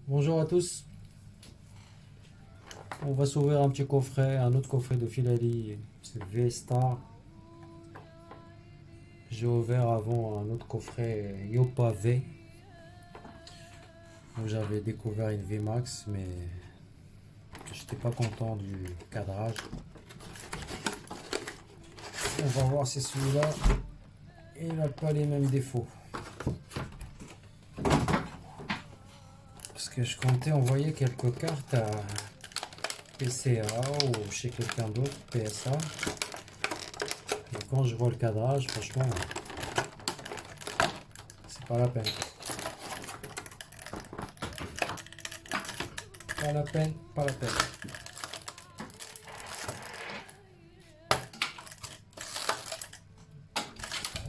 Bonjour à tous. On va s'ouvrir un petit coffret, un autre coffret de Filali. C'est V-Star. J'ai ouvert avant un autre coffret Yopa V. Où j'avais découvert une VMAX, mais j'étais pas content du cadrage. On va voir si celui-là, il n'a pas les mêmes défauts. Parce que je comptais envoyer quelques cartes à PCA ou chez quelqu'un d'autre, PSA. Et quand je vois le cadrage, franchement, c'est pas la peine. Pas la peine, pas la peine.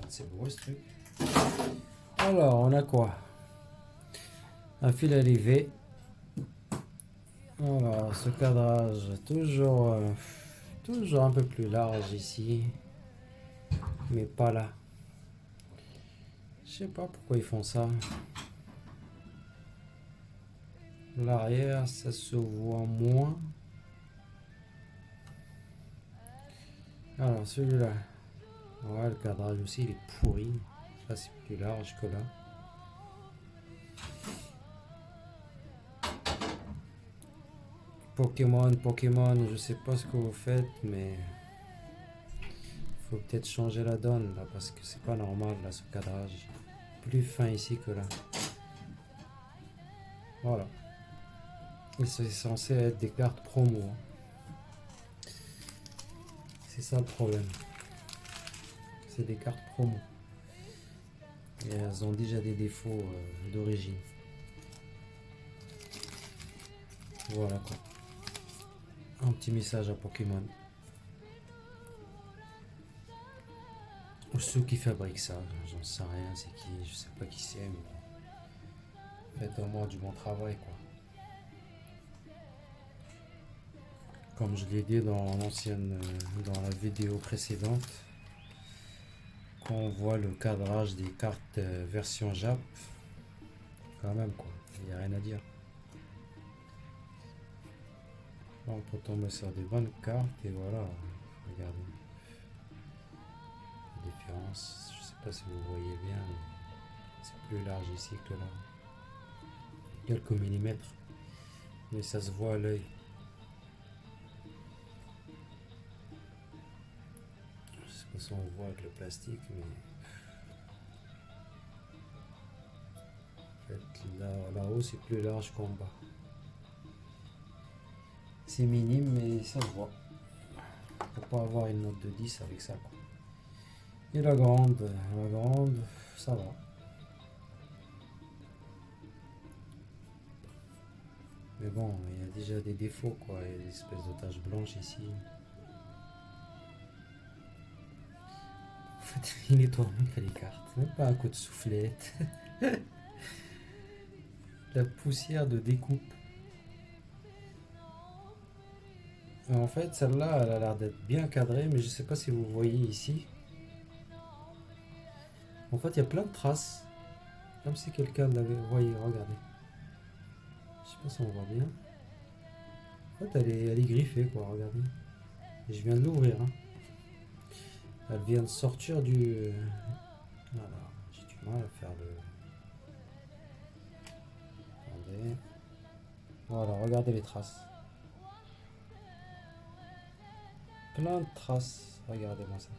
C'est beau ce truc. Alors, on a quoi? Un fil à lever. Voilà, ce cadrage toujours un peu plus large ici, mais pas là. Je sais pas pourquoi ils font ça. L'arrière, ça se voit moins. Alors celui-là, ouais, le cadrage aussi, il est pourri. Là, c'est plus large que là. Pokémon, je sais pas ce que vous faites, mais faut peut-être changer la donne là, parce que c'est pas normal là, ce cadrage. Plus fin ici que là. Voilà. Et c'est censé être des cartes promo, hein. C'est ça le problème. C'est des cartes promo. Et elles ont déjà des défauts d'origine. Voilà quoi. Un petit message à Pokémon. Ou ceux qui fabriquent ça, j'en sais rien, c'est qui, je sais pas qui c'est, mais faites au moins du bon travail quoi. Comme je l'ai dit dans la vidéo précédente, quand on voit le cadrage des cartes version Jap, quand même quoi, il n'y a rien à dire. Là, on peut tomber sur des bonnes cartes et voilà, regardez la différence. Je sais pas si vous voyez bien, mais c'est plus large ici que là. Quelques millimètres, mais ça se voit à l'œil. Je sais pas si on voit avec le plastique, mais en fait, là-haut c'est plus large qu'en bas. C'est minime, mais ça se voit. Faut pas avoir une note de 10 avec ça quoi. Et la grande, ça va. Mais bon, il y a déjà des défauts quoi, il y a des espèces de taches blanches ici. En fait, il nettoie même pas les cartes, même pas un coup de soufflette. La poussière de découpe. Et en fait, celle-là, elle a l'air d'être bien cadrée, mais je sais pas si vous voyez ici. En fait, il y a plein de traces, comme si quelqu'un l'avait. Voyez, regardez. Je sais pas si on voit bien. En fait, elle est griffée, quoi, regardez. Et je viens de l'ouvrir, hein. Elle vient de sortir du. Voilà, j'ai du mal à faire le. Attendez. Voilà, regardez les traces. Plein de traces. Regardez-moi ça.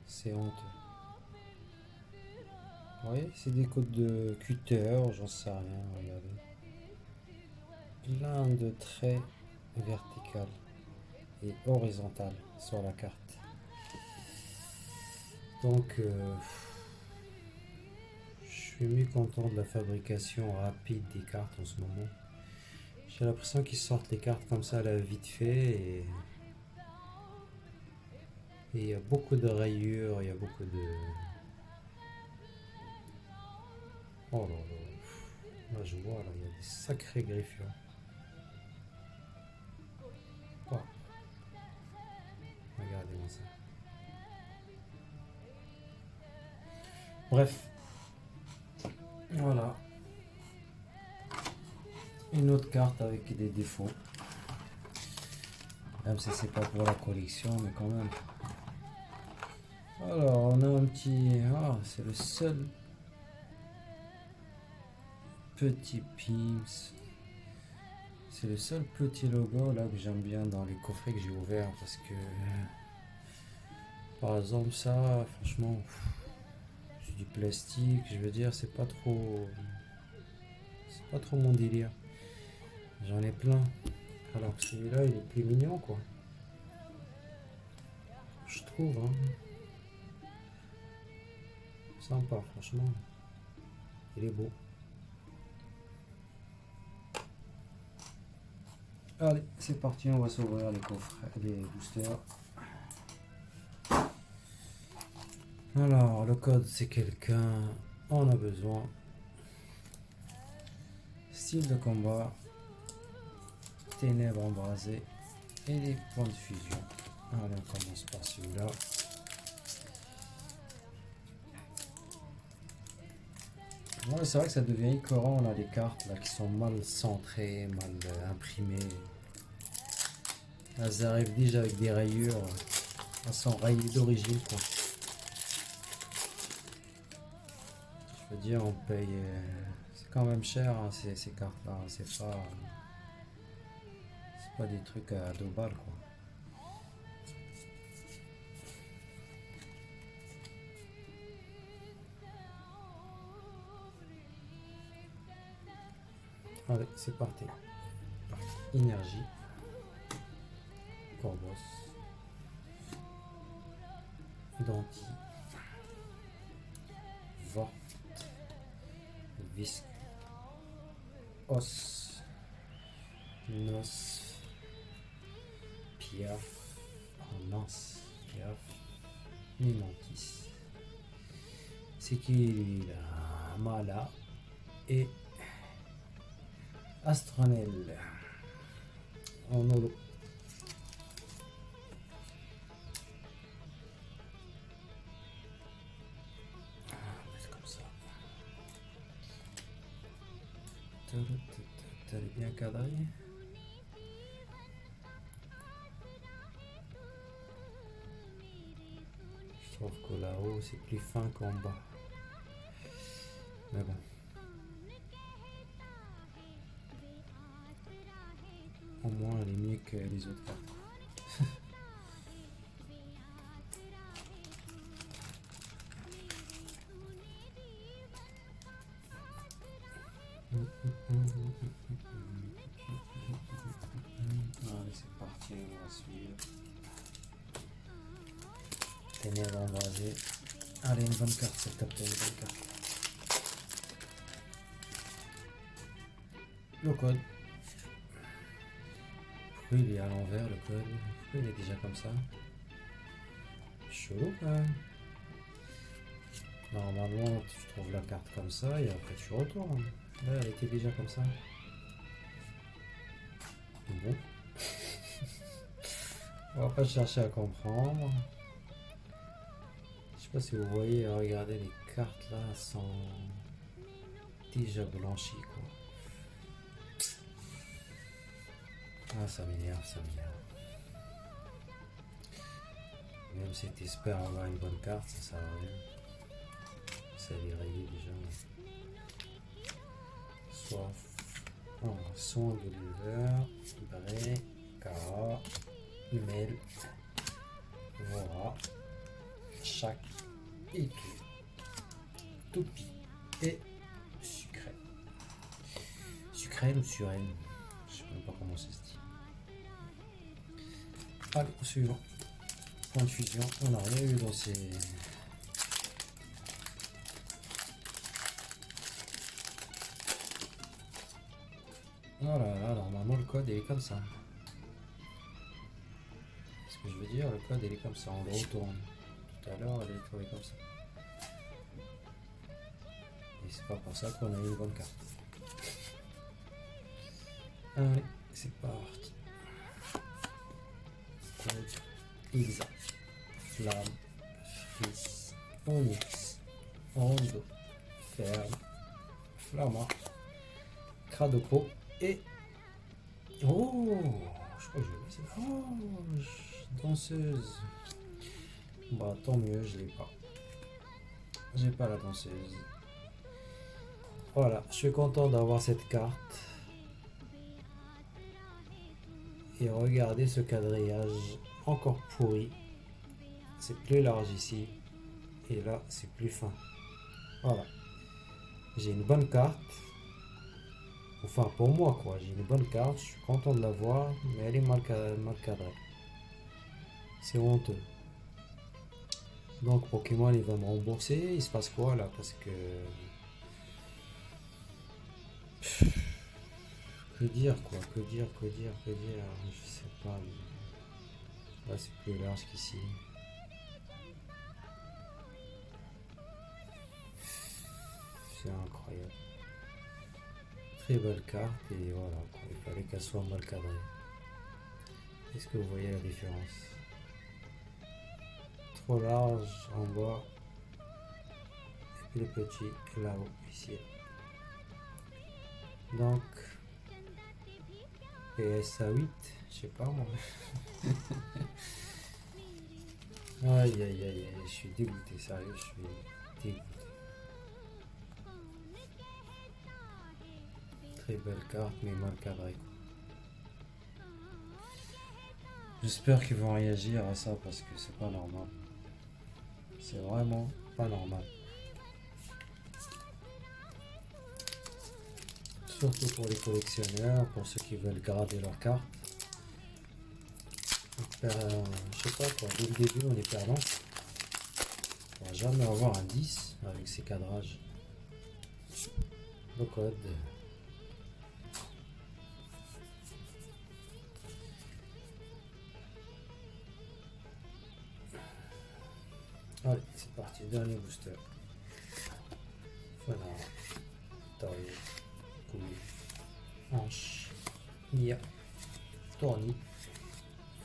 C'est honteux. Vous voyez, c'est des codes de cutter, j'en sais rien, regardez. Plein de traits verticales et horizontales sur la carte. Donc, je suis mécontent de la fabrication rapide des cartes en ce moment. J'ai l'impression qu'ils sortent les cartes comme ça à la vite fait et il y a beaucoup de rayures, il y a beaucoup de... Oh là là, là je vois, là, il y a des sacrées griffures. Oh, regardez-moi ça. Bref, voilà. Une autre carte avec des défauts. Même si c'est pas pour la collection, mais quand même. Alors, on a un petit... Ah, c'est le seul petit Pimps. C'est le seul petit logo là que j'aime bien dans les coffrets que j'ai ouverts parce que... Par exemple, ça, franchement, c'est du plastique, je veux dire, c'est pas trop... C'est pas trop mon délire. J'en ai plein. Alors que celui-là, il est plus mignon, quoi. Je trouve, hein. Sympa, franchement. Il est beau. Allez, c'est parti, on va s'ouvrir les coffrets, les boosters. Alors, le code, c'est quelqu'un en a besoin. Style de combat. Ténèbres embrasées. Et des points de fusion. Allez, on commence par celui-là. Ouais, c'est vrai que ça devient écœurant, on a des cartes là qui sont mal centrées, mal imprimées. Elles arrivent déjà avec des rayures. Elles sont rayées d'origine, quoi. Je veux dire, on paye... c'est quand même cher, hein, ces cartes-là. C'est pas des trucs à 2 balles, quoi. Allez, c'est parti. Énergie. Corvos. Danti. Vort. Visque. Os. Nos. Piaf. Nance. Piaf. Mimantis. C'est qui lui là? Mala. Et Astronel en holo. C'est comme ça. T'as bien cadré. Je trouve que là-haut c'est plus fin qu'en bas. Mais bon. Au moins elle est mieux que les autres cartes. Allez, c'est parti, on va suivre. Ténèbres embrasées. Allez, une bonne carte, s'il te plaît, une bonne carte. Le code. Pourquoi il est à l'envers, le code? Pourquoi il est déjà comme ça? Chelou quand même. Normalement, tu trouves la carte comme ça et après tu retournes. Là, elle était déjà comme ça. Bon. On va pas chercher à comprendre. Je sais pas si vous voyez, regardez les cartes là, elles sont déjà blanchies, quoi. Ah, ça m'énerve, ça m'énerve. Même si tu espères avoir une bonne carte, ça sert à rien. Ça est rayé déjà. Soif. Oh, son de l'hiver. Bré. Cara. Mel. Vora. Chac. Écu. Toupie. Et sucré. Sucré ou surène? Je sais même pas comment ça se dit. Allez, au suivant. Point de fusion. On n'a rien eu dans ces... Oh là là, normalement le code il est comme ça. Ce que je veux dire, le code il est comme ça, on le retourne. Tout à l'heure, elle est trouvée comme ça. Et c'est pas pour ça qu'on a eu une bonne carte. Allez, c'est parti. Code exact. Flamme, fils, onyx, rondo, ferme, flamma, cradopo et Oh, je crois que je l'ai. Oh, danseuse. Bah, tant mieux, je l'ai pas. J'ai pas la danseuse. Voilà, je suis content d'avoir cette carte. Et regardez ce quadrillage encore pourri. C'est plus large ici. Et là, c'est plus fin. Voilà. J'ai une bonne carte. Enfin, pour moi, quoi. J'ai une bonne carte. Je suis content de l'avoir. Mais elle est mal cadrée. C'est honteux. Donc, Pokémon, il va me rembourser. Il se passe quoi là? Parce que. Que dire, quoi? Que dire? Je sais pas. Là, c'est plus large qu'ici. C'est incroyable. Très belle carte et voilà, quoi. Il fallait qu'elle soit mal cadrée. Est-ce que vous voyez la différence? Trop large en bas et puis le petit là-haut, ici. Donc, PSA 8, je sais pas moi. Aïe aïe aïe aïe, je suis dégoûté, sérieux, je suis dégoûté. Très belle carte, mais mal cadrée. J'espère qu'ils vont réagir à ça parce que c'est pas normal. C'est vraiment pas normal. Surtout pour les collectionneurs, pour ceux qui veulent garder leur carte. Je sais pas quoi, dès le début on est perdant. On va jamais avoir un 10 avec ces cadrages. Le code. Allez, c'est parti, dernier booster. Voilà. Taille, couille, hanche, Nia, tourni,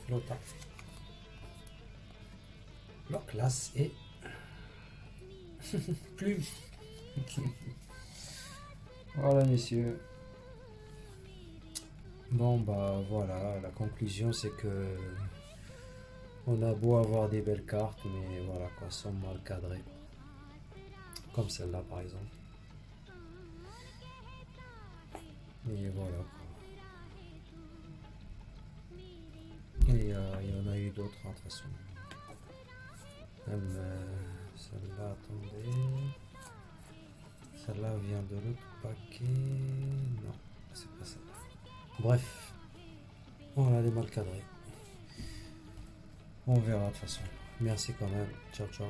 flotta. Leur classe est plume. Voilà, messieurs. Bon, bah voilà, la conclusion c'est que on a beau avoir des belles cartes, mais voilà quoi, sont mal cadrées. Comme celle-là par exemple. Et voilà quoi. Et il y en a eu d'autres de toute façon. Même celle-là, attendez. Celle-là vient de l'autre paquet. Non, c'est pas celle-là. Bref, on a les mal cadrés. On verra de toute façon. Merci quand même. Ciao, ciao.